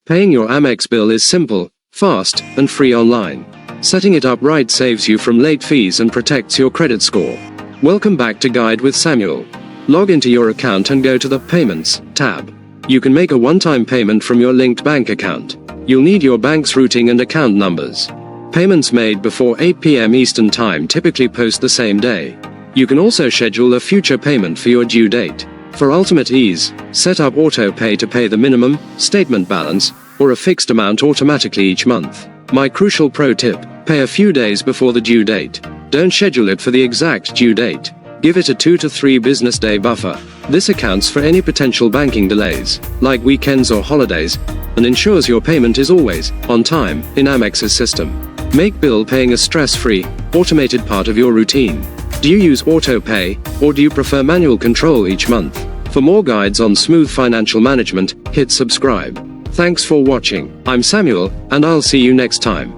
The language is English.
Paying your Amex bill is simple, fast, and free online. Setting it up right saves you from late fees and protects your credit score. Welcome back to Guide with Samuel. Log into your account and go to the Payments tab. You can make a one-time payment from your linked bank account. You'll need your bank's routing and account numbers. Payments made before 8 p.m. Eastern Time typically post the same day. You can also schedule a future payment for your due date. For ultimate ease, set up auto pay to pay the minimum, statement balance, or a fixed amount automatically each month. My crucial pro tip: pay a few days before the due date. Don't schedule it for the exact due date. Give it a 2 to 3 business day buffer. This accounts for any potential banking delays, like weekends or holidays, and ensures your payment is always on time in Amex's system. Make bill paying a stress-free, automated part of your routine. Do you use auto pay, or do you prefer manual control each month? For more guides on smooth financial management, hit subscribe. Thanks for watching. I'm Samuel, and I'll see you next time.